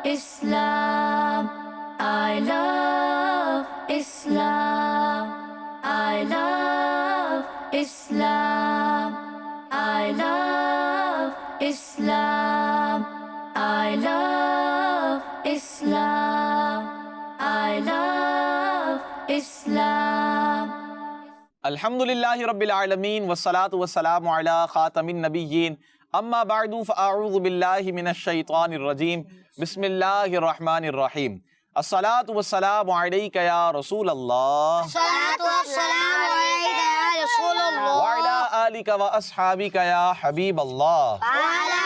Islam. I love Islam. I love Islam. I love Islam. I love Islam. I love Islam. الحمدللہ رب العالمین والصلاة والسلام علی خاتم النبیین اما بعد فاعوذ باللہ من الشیطان الرجیم بسم اللہ الرحمن الرحیم الصلاة والسلام علیک یا رسول اللہ الصلاة والسلام علیک یا رسول اللہ وعلی آلک و اصحابک یا حبیب اللہ وعلی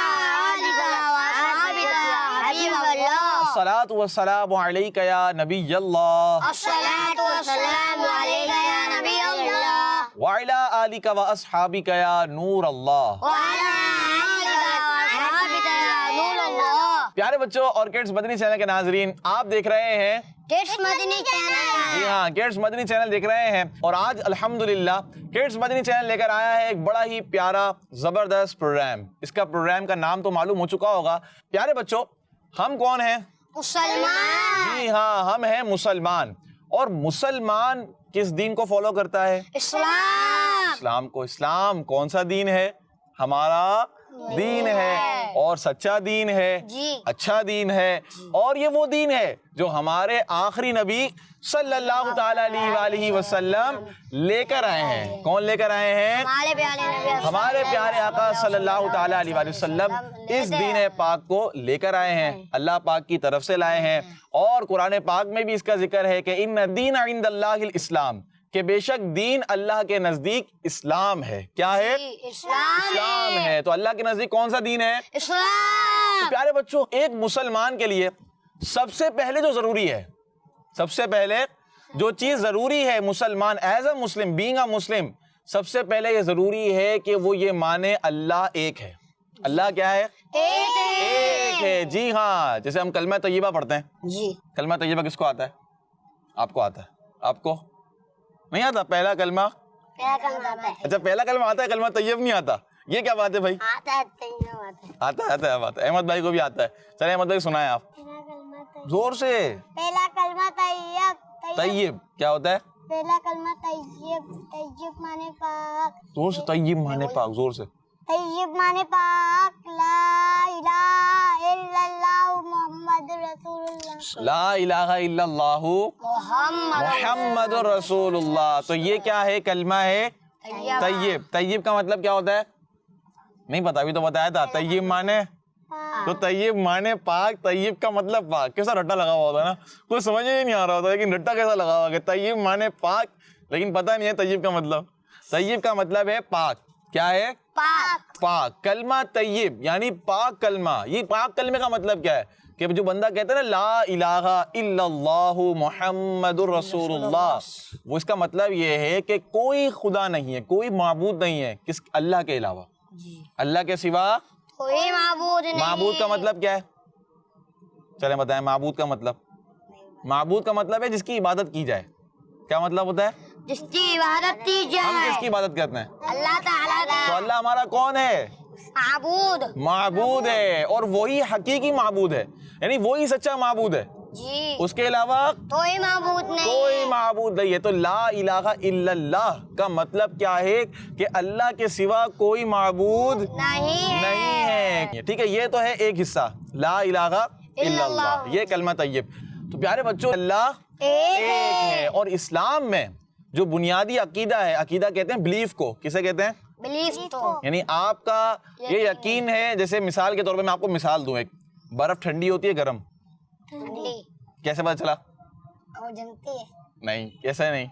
آلک و اصحابک یا حبیب اللہ الصلاة والسلام علیک یا نبی اللہ الصلاة والسلام علیک یا نبی اللہ وعلی آلک و اصحابک یا نور اللہ وعلی آلک و اصحابک یا نور اللہ۔ پیارے بچوں اور کڈس مدنی چینل کے ناظرین، آپ دیکھ رہے ہیں کڈس مدنی چینل۔ جی ہاں، کڈس مدنی چینل دیکھ رہے ہیں، اور آج الحمدللہ کڈس مدنی چینل لے کر آیا ہے ایک بڑا ہی پیارا زبردست پروگرام۔ اس کا پروگرام کا نام تو معلوم ہو چکا ہوگا۔ پیارے بچوں، ہم کون ہیں؟ مسلمان۔ جی ہاں، ہم ہیں مسلمان۔ اور مسلمان کس دین کو فالو کرتا ہے؟ اسلام۔ اسلام کو۔ اسلام کون سا دین ہے؟ ہمارا دین ہے، اور سچا دین ہے، جی۔ اچھا دین ہے، اور یہ وہ دین ہے جو ہمارے آخری نبی صلی اللہ تعالی علیہ وآلہ وسلم لے کر آئے ہیں۔ کون لے کر آئے ہیں؟ ہمارے پیارے نبی ہمارے پیارے آقا صلی اللہ تعالی علیہ وآلہ وسلم اس دین پاک کو لے کر آئے ہیں، اللہ پاک کی طرف سے لائے ہیں۔ اور قرآن پاک میں بھی اس کا ذکر ہے کہ ان الدین عند اللہ الاسلام، کہ بے شک دین اللہ کے نزدیک اسلام ہے۔ کیا ہے؟ اسلام ہے۔ تو اللہ کے نزدیک کون سا دین ہے؟ اسلام۔ پیارے بچوں، ایک مسلمان کے لیے سب سے پہلے جو ضروری ہے، سب سے پہلے جو چیز ضروری ہے مسلمان as a Muslim, being a مسلم، سب سے پہلے یہ ضروری ہے کہ وہ یہ مانے اللہ ایک ہے۔ اللہ کیا ہے؟ ایک ہے۔ جی ہاں، جیسے ہم کلمہ طیبہ پڑھتے ہیں۔ جی۔ کلمہ طیبہ کس کو آتا ہے؟ آپ کو آتا ہے؟ آپ کو نہیں آتا پہلا کلمہ؟ کیا کرتا ہے؟ اچھا، پہلا کلمہ آتا ہے، کلمہ طیب نہیں آتا۔ یہ کیا بات ہے بھائی؟ آتا ہے تینا آتا ہے۔ آتا ہے۔ احمد بھائی کو بھی آتا ہے۔ چلے احمد بھائی سنائیں آپ زور سے۔ پہلا کلمہ طیب۔ طیب کیا ہوتا ہے؟ پہلا کلمہ طیب۔ طیب مانے پاک۔ زور سے۔ طیب مانے پاک، زور سے۔ طیب مانے پاک، لا الہ الا اللہ محمد رسول اللہ۔ لا الہ الا اللہ محمد رسول اللہ۔ تو یہ کیا ہے؟ کلمہ ہے طیب۔ طیب کا مطلب کیا ہوتا ہے؟ نہیں پتا، ابھی تو بتایا تھا۔ طیب مانے تو طیب مانے پاک، طیب کا مطلب پاک۔ کیسا رٹا لگا ہوا ہوتا ہے نا، کوئی سمجھ ہی نہیں آ رہا ہوتا لیکن رٹا کیسا لگا ہوا کہ طیب مانے پاک، لیکن پتہ نہیں ہے طیب کا مطلب۔ طیب کا مطلب ہے پاک۔ کیا ہے؟ پاک۔ پاک۔ کلمہ طیب یعنی پاک کلمہ۔ یہ پاک کلمے کا مطلب کیا ہے؟ کہ جو بندہ کہتا ہے نا لا الہ الا اللہ محمد الرسول اللہ، وہ اس کا مطلب یہ ہے کہ کوئی خدا نہیں ہے، کوئی معبود نہیں ہے کس اللہ کے علاوہ، اللہ کے سوا کوئی معبود نہیں۔ معبود کا مطلب کیا ہے؟ چلیں بتائیں معبود کا مطلب۔ معبود کا مطلب ہے جس کی عبادت کی جائے۔ کیا مطلب ہوتا ہے؟ جس کی عبادت کی ہم جائے۔ کس کی عبادت کرتے ہیں؟ اللہ تعالیٰ تو کا اللہ ہمارا کون ہے؟ معبود۔ معبود ہے، اور وہی حقیقی معبود ہے، یعنی وہی سچا معبود ہے۔ جی۔ اس کے علاوہ کوئی معبود نہیں۔ کوئی معبود نہیں ہے۔ تو لا الہ الا اللہ کا مطلب کیا ہے؟ کہ اللہ کے سوا کوئی معبود نہیں ہے۔ ٹھیک ہے، یہ تو ہے ایک حصہ لا الہ الا اللہ، یہ کلمہ طیب۔ تو پیارے بچوں، اللہ ایک ہے۔ اور اسلام میں جو بنیادی عقیدہ ہے، عقیدہ کہتے ہیں بلیف کو، کسے کہتے ہیں؟ بلیف تو۔ یعنی آپ کا یہ یقین ہے، جیسے مثال کے طور پہ میں آپ کو مثال دوں، ایک برف ٹھنڈی ہوتی ہے گرم؟ ٹھنڈی۔ کیسے پتا چلا؟ وہ جمتی ہے۔ نہیں، کیسے نہیں،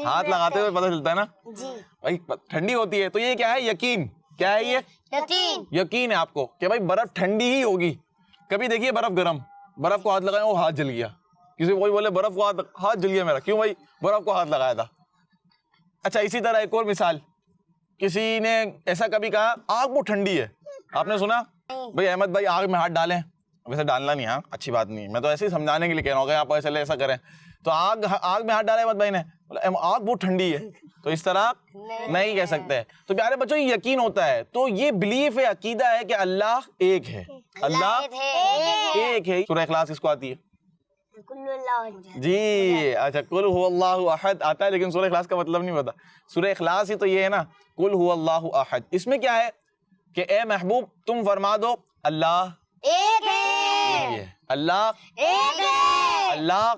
ہاتھ لگاتے ہوئے پتہ چلتا ہے نا جی۔ بھائی ٹھنڈی ہوتی ہے۔ تو یہ کیا ہے؟ یقین۔ کیا ہے یہ؟ یقین۔ یقین ہے آپ کو کہ بھائی برف ٹھنڈی ہی ہوگی۔ کبھی دیکھیے برف گرم، برف کو ہاتھ لگائے وہ ہاتھ جل گیا، کسی کوئی بولے برف کو ہاتھ جل گیا میرا، کیوں بھائی؟ برف کو ہاتھ لگایا تھا۔ اچھا، اسی طرح ایک اور مثال، کسی نے ایسا کبھی کہا آگ بہت ٹھنڈی ہے، آپ نے سنا بھائی احمد بھائی آگ میں ہاتھ ڈالیں، ویسے ڈالنا نہیں، ہاں اچھی بات نہیں، میں تو ایسے ہی سمجھانے کے لیے کہہ رہا ہوں کہ آپ ایسے ایسا کریں. تو آگ میں ہاتھ ڈالا ہے بھائی نے، آگ بہت ٹھنڈی ہے، تو اس طرح نہیں کہہ سکتے. تو پیارے بچوں یہ یقین ہوتا ہے، تو یہ بلیف ہے، عقیدہ ہے کہ اللہ ایک ہے، اللہ ایک ہے. سورہ اخلاص کس کو آتی ہے؟ جی اچھا، قل هو اللہ احد آتا ہے، لیکن سورہ اخلاص کا مطلب نہیں پتا. سورہ اخلاص ہی تو یہ ہے نا، قل هو اللہ احد. اس میں کیا ہے کہ اے محبوب تم فرما دو اللہ ایک ہے، اللہ ایک ہے، اللہ.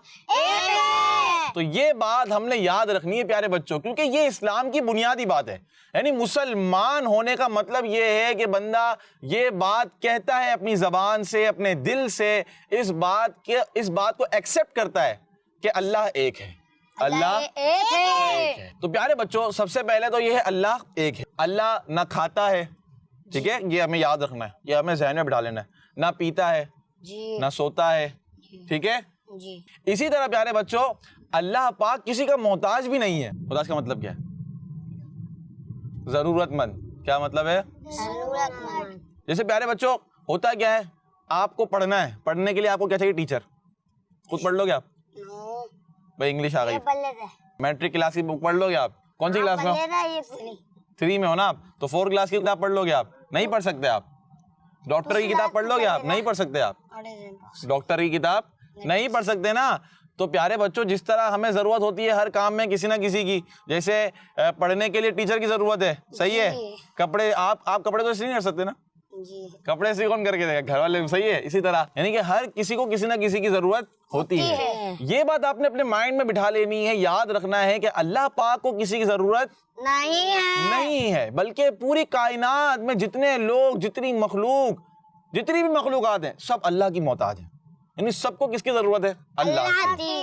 تو یہ بات ہم نے یاد رکھنی ہے پیارے بچوں، کیونکہ یہ اسلام کی بنیادی بات ہے. یعنی مسلمان ہونے کا مطلب یہ ہے کہ بندہ یہ بات کہتا ہے اپنی زبان سے، اپنے دل سے، اس بات کو ایکسپٹ کرتا ہے کہ اللہ ایک ہے، اللہ ایک ایک ہے. تو پیارے بچوں سب سے پہلے تو یہ ہے اللہ ایک ہے. اللہ نہ کھاتا ہے، ٹھیک ہے، یہ ہمیں یاد رکھنا ہے، یہ ہمیں ذہن میں بٹھا لینا ہے. نہ پیتا ہے، جی نہ سوتا ہے، ٹھیک ہے. جی. اسی طرح پیارے بچوں اللہ پاک کسی کا محتاج بھی نہیں ہے. محتاج کا مطلب کیا ہے؟ ضرورت مند. کیا مطلب ہے؟ ضرورت مند. جیسے پیارے بچوں ہوتا کیا ہے، آپ کو پڑھنا ہے، پڑھنے کے لیے آپ کو کیا چاہیے؟ ٹیچر. خود پڑھ لو گے آپ؟ بھائی انگلش آ گئی، میٹرک کلاس کی بک پڑھ لو گے آپ؟ کون سی کلاس میں ہو؟ 3 میں ہو نا آپ، تو 4 کلاس کی کتاب پڑھ لو گے آپ؟ نہیں پڑھ سکتے آپ. ڈاکٹر کی کتاب پڑھ لو گے آپ؟ نہیں پڑھ سکتے آپ. ڈاکٹر کی کتاب نہیں پڑھ سکتے نا. تو پیارے بچوں جس طرح ہمیں ضرورت ہوتی ہے ہر کام میں کسی نہ کسی کی، جیسے پڑھنے کے لیے ٹیچر کی ضرورت ہے، صحیح ہے. کپڑے آپ کپڑے تو اس نہیں کر سکتے نا، کپڑے سے کون کر کے دے گا؟ گھر والے. صحیح ہے. اسی طرح یعنی کہ ہر کسی کو کسی نہ کسی کی ضرورت ہوتی ہے. یہ بات آپ نے اپنے مائنڈ میں بٹھا لینی ہے، یاد رکھنا ہے کہ اللہ پاک کو کسی کی ضرورت نہیں ہے، بلکہ پوری کائنات میں جتنے لوگ، جتنی مخلوق، جتنی بھی مخلوقات ہیں، سب اللہ کی محتاج ہیں. یعنی سب کو کس کی ضرورت ہے؟ اللہ کی.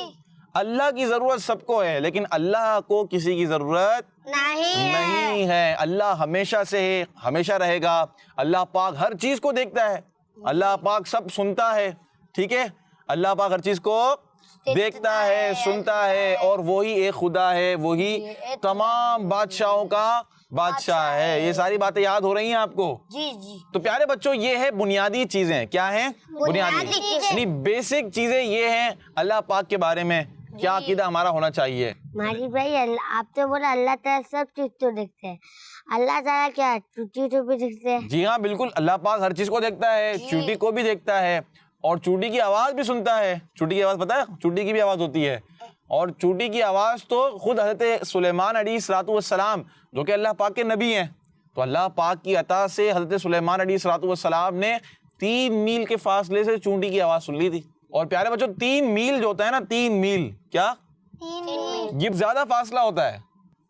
اللہ کی ضرورت سب کو ہے، لیکن اللہ کو کسی کی ضرورت نہیں ہے. اللہ ہمیشہ سے ہے، ہمیشہ رہے گا. اللہ پاک ہر چیز کو دیکھتا ہے، اللہ پاک سب سنتا ہے، ٹھیک ہے. اللہ پاک ہر چیز کو دیکھتا ہے، سنتا ہے، اور وہی ایک خدا ہے، وہی تمام بادشاہوں کا بادشاہ ہے. یہ ساری باتیں یاد ہو رہی ہیں آپ کو؟ جی جی. تو پیارے بچوں یہ ہے بنیادی چیزیں. کیا ہیں؟ بنیادی یعنی بیسک چیزیں یہ ہیں اللہ پاک کے بارے میں کیا عقیدہ ہمارا ہونا چاہیے. ماجد بھائی آپ تو بولا اللہ تعالیٰ سب چیز تو دیکھتے ہیں، اللہ تعالیٰ کیا چوٹی تو بھی دیکھتے ہیں؟ جی ہاں بالکل، اللہ پاک ہر چیز کو دیکھتا ہے، چوٹی کو بھی دیکھتا ہے، اور چوٹی کی آواز بھی سنتا ہے. چوٹی کی آواز پتہ ہے؟ چوٹی کی بھی آواز ہوتی ہے، اور چوٹی کی آواز تو خود حضرت سلیمان علیہ الصلوۃ والسلام جو کہ اللہ پاک کے نبی ہیں، تو اللہ پاک کی عطا سے حضرت سلیمان علیہ الصلوۃ والسلام نے 3 میل کے فاصلے سے چونٹی کی آواز سن لی تھی. اور پیارے بچوں 3 میل جو ہوتا ہے نا، 3 میل کیا یہ زیادہ فاصلہ ہوتا ہے.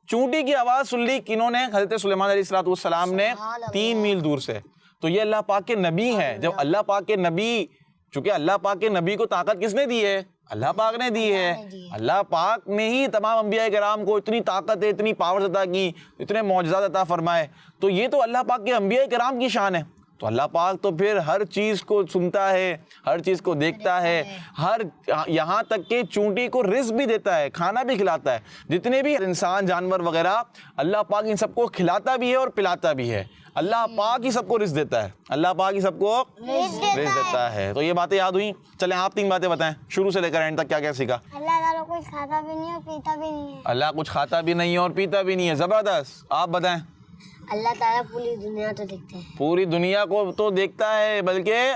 چونٹی کی آواز سن لی کنہوں نے؟ حضرت سلیمان علیہ الصلوۃ والسلام نے 3 میل دور سے. تو یہ اللہ پاک کے نبی ہیں. جب اللہ پاک کے نبی، چونکہ اللہ پاک کے نبی کو طاقت کس نے دی ہے؟ اللہ پاک نے دی ہے. اللہ پاک نے ہی تمام انبیاء کرام کو اتنی طاقت ہے، اتنی پاور عطا کی، اتنے معجزات عطا فرمائے. تو یہ تو اللہ پاک کے انبیاء کرام کی شان ہے. تو اللہ پاک تو پھر ہر چیز کو سنتا ہے، ہر چیز کو دیکھتا ہے، یہاں تک کہ چونٹی کو رزق بھی دیتا ہے، کھانا بھی کھلاتا ہے. جتنے بھی انسان، جانور وغیرہ، اللہ پاک ان سب کو کھلاتا بھی ہے اور پلاتا بھی ہے. اللہ پاک ہی سب کو رزق دیتا ہے، اللہ پاک ہی سب کو رزق دیتا ہے. تو یہ باتیں یاد ہوئیں. چلیں آپ 3 باتیں بتائیں شروع سے لے کر اینڈ تک کیا کیا سیکھا. اللہ تعالیٰ کچھ کھاتا بھی نہیں اور پیتا بھی نہیں ہے. اللہ کچھ کھاتا بھی نہیں ہے اور پیتا بھی نہیں ہے. زبردست. آپ بتائیں. اللہ تعالیٰ پوری دنیا تو دیکھتے ہیں. پوری دنیا کو تو دیکھتا ہے، بلکہ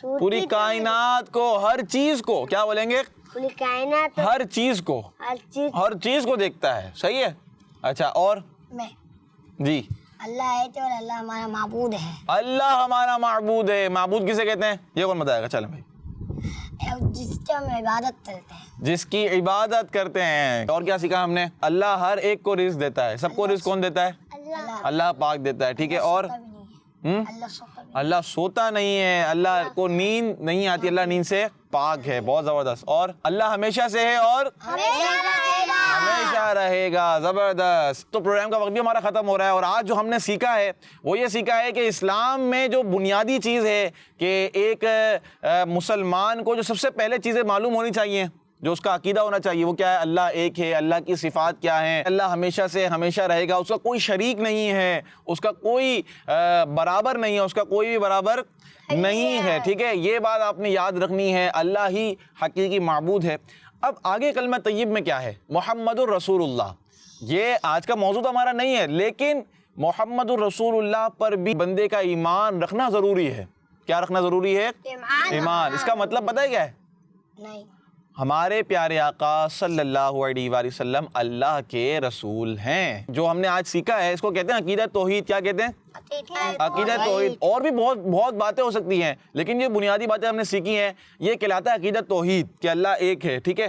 پوری کائنات کو، ہر چیز کو. کیا بولیں گے؟ پوری کائنات، ہر چیز کو، ہر چیز کو دیکھتا ہے. صحیح ہے. اچھا اور میں جی اللہ ہے اور اللہ ہمارا معبود ہے. اللہ ہمارا معبود ہے. معبود کسے کہتے ہیں یہ کون بتائے گا؟ چلیں بھائی. جس کی ہم عبادت کرتے ہیں، جس کی عبادت کرتے ہیں. اور کیا سیکھا ہم نے؟ اللہ ہر ایک کو رزق دیتا ہے. سب کو رزق کون دیتا ہے؟ اللہ پاک دیتا ہے. ٹھیک ہے. اور اللہ سوتا نہیں ہے، اللہ کو نیند نہیں آتی، اللہ نیند سے پاک ہے. بہت زبردست. اور اللہ ہمیشہ سے ہے اور ہمیشہ رہے گا. زبردست. تو پروگرام کا وقت بھی ہمارا ختم ہو رہا ہے، اور آج جو ہم نے سیکھا ہے وہ یہ سیکھا ہے کہ اسلام میں جو بنیادی چیز ہے کہ ایک مسلمان کو جو سب سے پہلے چیزیں معلوم ہونی چاہیے، جو اس کا عقیدہ ہونا چاہیے وہ کیا ہے؟ اللہ ایک ہے، اللہ کی صفات کیا ہیں، اللہ ہمیشہ سے ہمیشہ رہے گا، اس کا کوئی شریک نہیں ہے، اس کا کوئی برابر نہیں ہے، اس کا کوئی بھی برابر نہیں ہے، ٹھیک ہے؟ یہ بات آپ نے یاد رکھنی ہے، اللہ ہی حقیقی معبود ہے۔ اب آگے کلمہ طیب میں کیا ہے؟ محمد الرسول اللہ۔ یہ آج کا موضوع تو ہمارا نہیں ہے، لیکن محمد الرسول اللہ پر بھی بندے کا ایمان رکھنا ضروری ہے۔ کیا رکھنا ضروری ہے؟ ایمان۔ اس کا مطلب پتہ ہے کیا ہے؟ نہیں، ہمارے پیارے آقا صلی اللہ علیہ وآلہ وسلم اللہ کے رسول ہیں۔ جو ہم نے آج سیکھا ہے اس کو کہتے ہیں عقیدہ توحید۔ کیا کہتے ہیں؟ عقیدہ توحید۔ اور بھی بہت باتیں ہو سکتی ہیں، لیکن یہ بنیادی باتیں ہم نے سیکھی ہیں، یہ کہلاتا ہے عقیدہ توحید کہ اللہ ایک ہے، ٹھیک ہے؟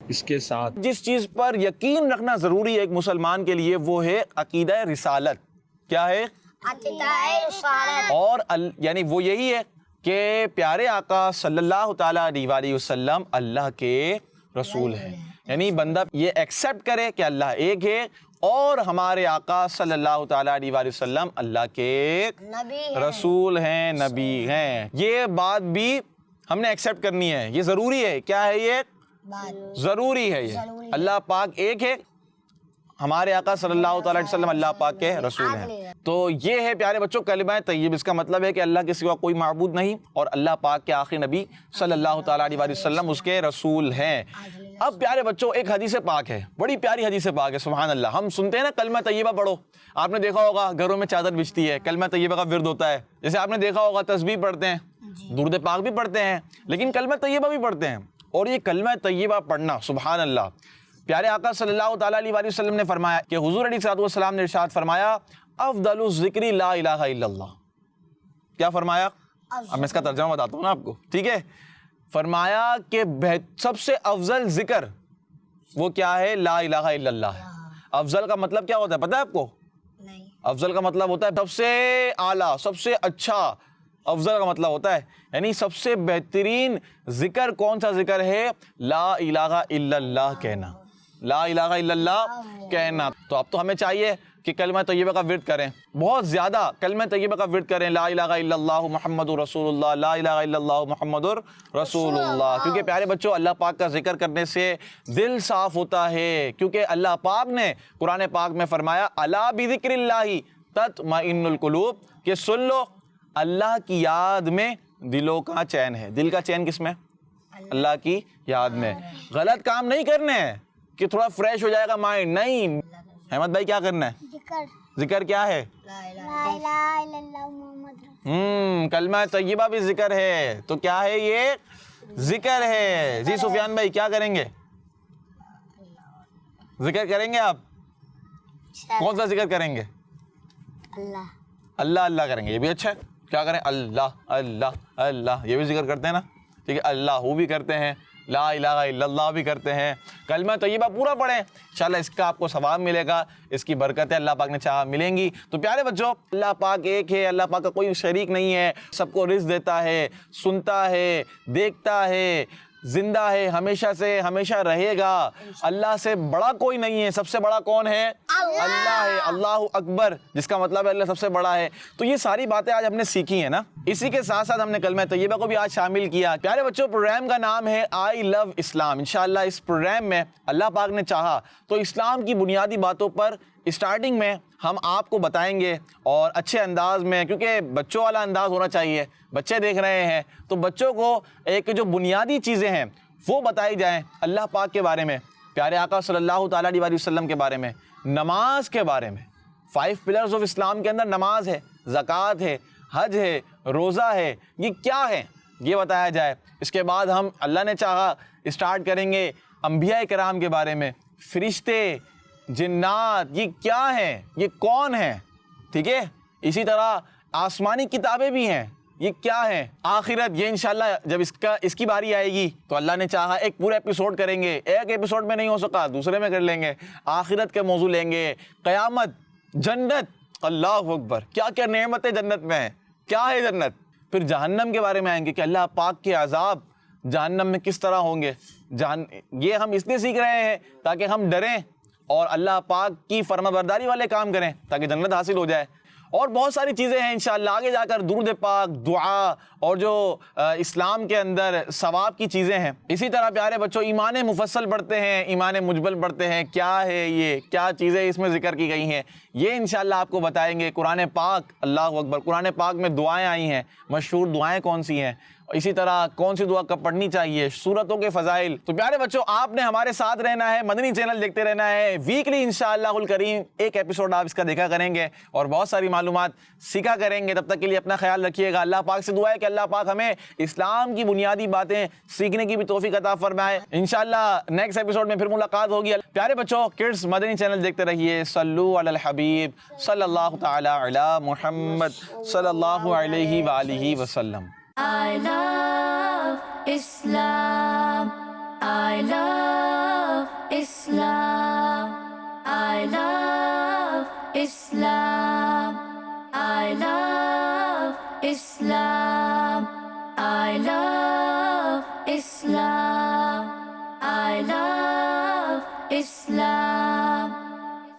اس کے ساتھ جس چیز پر یقین رکھنا ضروری ہے ایک مسلمان کے لیے وہ ہے عقیدہ رسالت۔ کیا ہے؟ اور یعنی وہ یہی ہے کہ پیارے آقا صلی اللہ تعالیٰ علیہ وآلہ وسلم اللہ کے رسول ہیں، یعنی بندہ یہ ایکسیپٹ کرے کہ اللہ ایک ہے اور ہمارے آقا صلی اللہ تعالیٰ علیہ وآلہ وسلم اللہ کے رسول ہیں، نبی ہیں۔ یہ بات بھی ہم نے ایکسیپٹ کرنی ہے، یہ ضروری ہے۔ کیا ہے یہ؟ ضروری ہے۔ یہ اللہ پاک ایک ہے، ہمارے آقا صلی اللہ تعالیٰ علیہ وسلم اللہ پاک کے رسول ہیں۔ تو یہ ہے پیارے بچوں کلمہ طیب۔ اس کا مطلب ہے کہ اللہ کے سوا کوئی معبود نہیں اور اللہ پاک کے آخری نبی صلی اللہ تعالیٰ علیہ وآلہ وسلم اس کے رسول ہیں۔ اب پیارے بچوں ایک حدیث پاک ہے، بڑی پیاری حدیث پاک ہے، سبحان اللہ۔ ہم سنتے ہیں نا کلمہ طیبہ پڑھو، آپ نے دیکھا ہوگا گھروں میں چادر بچھتی ہے، کلمہ طیبہ کا ورد ہوتا ہے، جیسے آپ نے دیکھا ہوگا تسبیح پڑھتے ہیں، درود پاک بھی پڑھتے ہیں، لیکن کلمہ طیبہ بھی پڑھتے ہیں۔ اور یہ کلمہ طیبہ پڑھنا سبحان اللہ، پیارے آقا صلی اللہ تعالیٰ علیہ وآلہ وسلم نے فرمایا کہ حضور علیہ الصلوۃ والسلام نے ارشاد فرمایا افضل الذکر لا الہ الا اللہ۔ کیا فرمایا؟ اب میں اس کا ترجمہ بتاتا ہوں نا آپ کو، ٹھیک ہے؟ فرمایا کہ سب سے افضل ذکر وہ کیا ہے؟ لا الہ الا اللہ ہے۔ افضل کا مطلب کیا ہوتا ہے پتہ ہے آپ کو؟ افضل کا مطلب ہوتا ہے سب سے اعلیٰ، سب سے اچھا۔ افضل کا مطلب ہوتا ہے یعنی سب سے بہترین ذکر کون سا ذکر ہے؟ لا الہ الا اللہ کہنا، لا الہ الا اللہ کہنا۔ تو اب تو ہمیں چاہیے کہ کلمہ طیبہ کا ورد کریں، بہت زیادہ کلمہ طیبہ کا ورد کریں، لا الہ الا اللہ محمد رسول اللہ، لا الہ الا اللہ محمد رسول اللہ۔ کیونکہ پیارے بچوں اللہ پاک کا ذکر کرنے سے دل صاف ہوتا ہے، کیونکہ اللہ پاک نے قرآن پاک میں فرمایا الا بذکر اللہ تطمئن القلوب، کہ سن لو اللہ کی یاد میں دلوں کا چین ہے۔ دل کا چین کس میں؟ اللہ کی یاد میں۔ غلط کام نہیں کرنے ہیں کہ تھوڑا فریش ہو جائے گا مائنڈ، نہیں۔ احمد بھائی کیا کرنا ہے؟ ذکر کیا ہے؟ لا الہ الا اللہ محمد رسول کلمہ طیبہ بھی ذکر ہے، تو کیا ہے؟ یہ ذکر ہے۔ جی سفیان بھائی کیا کریں گے؟ ذکر کریں گے آپ؟ کون سا ذکر کریں گے؟ اللہ اللہ کریں گے، یہ بھی اچھا ہے۔ کیا کریں؟ اللہ اللہ اللہ، یہ بھی ذکر کرتے ہیں نا، ٹھیک ہے؟ اللہ بھی کرتے ہیں، لا الہ الا اللہ بھی کرتے ہیں۔ کلمہ طیبہ پورا پڑھیں، انشاءاللہ اس کا آپ کو ثواب ملے گا، اس کی برکتیں اللہ پاک نے چاہا ملیں گی۔ تو پیارے بچوں اللہ پاک ایک ہے، اللہ پاک کا کوئی شریک نہیں ہے، سب کو رزق دیتا ہے، سنتا ہے، دیکھتا ہے، زندہ ہے، ہمیشہ سے ہمیشہ رہے گا۔ اللہ سے بڑا کوئی نہیں ہے، سب سے بڑا کون ہے؟ اللہ ہے، اللہ اکبر، جس کا مطلب ہے اللہ سب سے بڑا ہے۔ تو یہ ساری باتیں آج ہم نے سیکھی ہیں نا، اسی کے ساتھ ساتھ ہم نے کلمہ طیبہ کو بھی آج شامل کیا۔ پیارے بچوں پروگرام کا نام ہے آئی لو اسلام۔ انشاءاللہ اس پروگرام میں اللہ پاک نے چاہا تو اسلام کی بنیادی باتوں پر اسٹارٹنگ میں ہم آپ کو بتائیں گے، اور اچھے انداز میں، کیونکہ بچوں والا انداز ہونا چاہیے، بچے دیکھ رہے ہیں تو بچوں کو ایک جو بنیادی چیزیں ہیں وہ بتائی جائیں اللہ پاک کے بارے میں، پیارے آقا صلی اللہ تعالیٰ علیہ وسلم کے بارے میں، نماز کے بارے میں۔ 5 پلرز آف اسلام کے اندر نماز ہے، زکوٰۃ ہے، حج ہے، روزہ ہے، یہ کیا ہے یہ بتایا جائے۔ اس کے بعد ہم اللہ نے چاہا اسٹارٹ کریں گے انبیاء کرام کے بارے میں، فرشتے، جنات، یہ کیا ہیں، یہ کون ہیں، ٹھیک ہے؟ اسی طرح آسمانی کتابیں بھی ہیں، یہ کیا ہیں، آخرت، یہ انشاءاللہ جب اس کی باری آئے گی تو اللہ نے چاہا ایک پورا ایپیسوڈ کریں گے، ایک ایپیسوڈ میں نہیں ہو سکا دوسرے میں کر لیں گے، آخرت کے موضوع لیں گے، قیامت، جنت، اللہ اکبر، کیا کیا نعمتیں جنت میں ہیں، کیا ہے جنت، پھر جہنم کے بارے میں آئیں گے کہ اللہ پاک کے عذاب جہنم میں کس طرح ہوں گے۔ یہ ہم اس لیے سیکھ رہے ہیں تاکہ ہم ڈریں اور اللہ پاک کی فرما برداری والے کام کریں تاکہ جنت حاصل ہو جائے۔ اور بہت ساری چیزیں ہیں انشاءاللہ آگے جا کر، درود پاک، دعا اور جو اسلام کے اندر ثواب کی چیزیں ہیں. اسی طرح پیارے بچوں ایمان مفصل پڑھتے ہیں، ایمان مجمل پڑھتے ہیں. کیا ہے یہ، کیا چیزیں اس میں ذکر کی گئی ہیں، یہ انشاءاللہ آپ کو بتائیں گے. قرآن پاک، اللہ اکبر، قرآن پاک میں دعائیں آئی ہیں، مشہور دعائیں کون سی ہیں، اسی طرح کون سی دعا کب پڑھنی چاہیے، سورتوں کے فضائل. تو پیارے بچوں آپ نے ہمارے ساتھ رہنا ہے، مدنی چینل دیکھتے رہنا ہے. ویکلی انشاءاللہ الکریم ایک ایپیسوڈ آپ اس کا دیکھا کریں گے اور بہت ساری معلومات سیکھا کریں گے. تب تک کے لیے اپنا خیال رکھیے گا. اللہ پاک سے دعا ہے کہ اللہ پاک ہمیں اسلام کی بنیادی باتیں سیکھنے کی بھی توفیق عطا فرمائے. انشاءاللہ نیکسٹ ایپیسوڈ میں پھر ملاقات ہوگی. پیارے بچوں کڈس مدنی چینل دیکھتے رہیے. صلو علی الحبیب صلی اللہ تعالی علی محمد صلی اللہ علیہ وآلہ وسلم. I love Islam. I love Islam. I love Islam. I love Islam. I love Islam. I love Islam.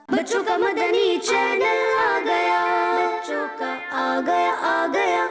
بچوں کا مدنی چینل آ گیا، بچوں کا آ گیا.